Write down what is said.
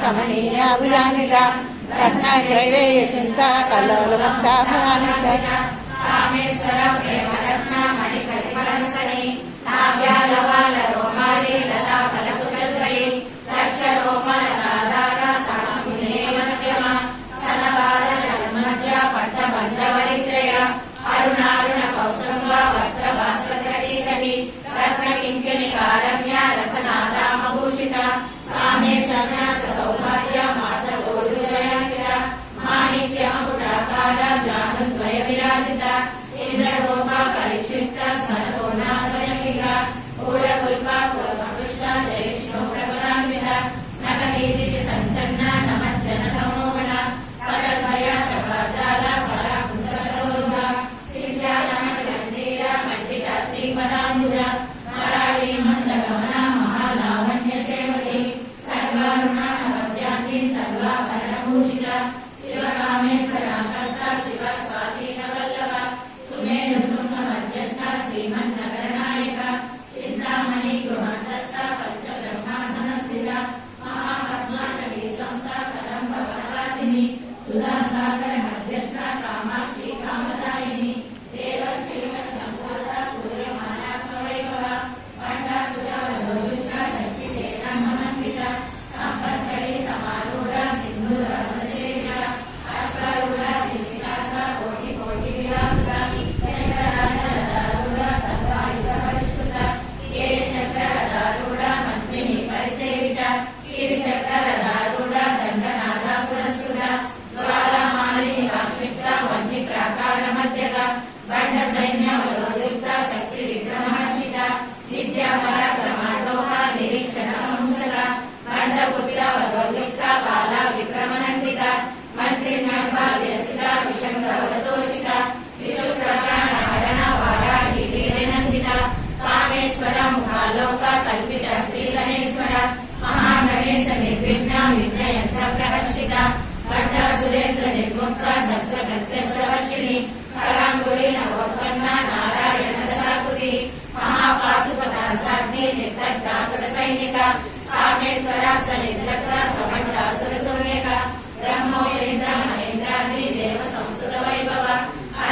కమనీయాభుజాన్విత రత్నగ్రైవేయ చింతా కల్లోలముక్తాభయాన్విత కామేశ్వర ప్రేమరత్న మణి ప్రతిఫలస్థలి నాభ్యాలవాల రోమాలి లతా ఫలకుచల్వై లక్ష రోమల రాధార సాసునేవనక్రమ సనవాదన మధ్య పట్ట బంధవళిత్రయ అరుణారుణ కౌసంగ వస్త్ర భాస్కరకటి రత్న కింకిణి కారమ్య రసనాదామభూషిత కామే సంజ్ఞాత సౌభాగ్య మాత గోరుదయాన్విత మాణిక్య మకుటాకార జానుద్వయ విరాజిత ఇంద్రగోప పరిక్షిప్త స్మరోనాథయమిక ఊడగుల్ప పూర్వపృష్ట జయష్ణు ప్రబలాన్విత నగదీదితి సంచన్న నమజ్జన తమోగణ పదద్వయ ప్రభాజాల పరాకుంద సౌరభ సిద్ధ్యాసమణ గంధీర మండిత శ్రీపదాంబుజ మరాళీ మందగమన మహాలావణ్య సేవతి సర్వారుణ నవద్యాన్ని సర్వాభరణభూషిత శివకామేశ్వరాంకస్త శివ స్వాధీన వల్లభ సుమేరు శృంగ మధ్యస్థ శ్రీమన్నగరనాయక చింతామణి గృహస్థ పంచబ్రహ్మాసన స్థిర మహాపద్మాటవీ సంస్థ కదంబ వనవాసిని సుధాసాగర మధ్యస్థ కామాక్షి కామదాయిని దేవశ్రీవర సంపూర్ణ సూర్యమానాత్మ వైభవ పండాసుర వధోయుక్త శక్తి సేన సమన్విత సంపత్కరి సమారూఢ సింధూర వదశేష అశ్వరూఢ దివిలాస కోటి కోటి విలాస చక్రరాజరూఢ సర్వాయుధ పరిష్కృత ఏ చక్రరూఢ మంత్రిని పరిసేవిత కీరి చక్రరూఢ దండనాథ పురస్కృత జ్వాలామాలిని కాక్షిప్త వంచి ప్రాకార మధ్యక బండ సైన్య వయోయుక్త శక్తి విగ్రమహర్షిత నిత్య పరాక్రమాటోప నిరీక్షణ సంస్థ బండపుత్ర వయోయుక్త బాల విక్రమనందిత మంత్రి నర్భ విరసిత విషంగవతోషిత విశుక్రప్రాణహరణ వారాహి వీరనందిత కామేశ్వర ముఖాలోక కల్పిత శ్రీగణేశ్వర మహాగణేశ నిర్విఘ్న విఘ్నయంత్ర ప్రహర్షిత భట్టాసురేంద్ర నిర్ముక్త శస్త్ర ప్రత్యక్షవర్షిణి కరాంగుళి నవోత్పన్న నారాయణ దశాకృతి మహాపాశుపతాస్త్రాగ్ని నిర్దగ్ధాసుర సైనిక కామేశ్వరాస్త్ర నిర్దగ్ధ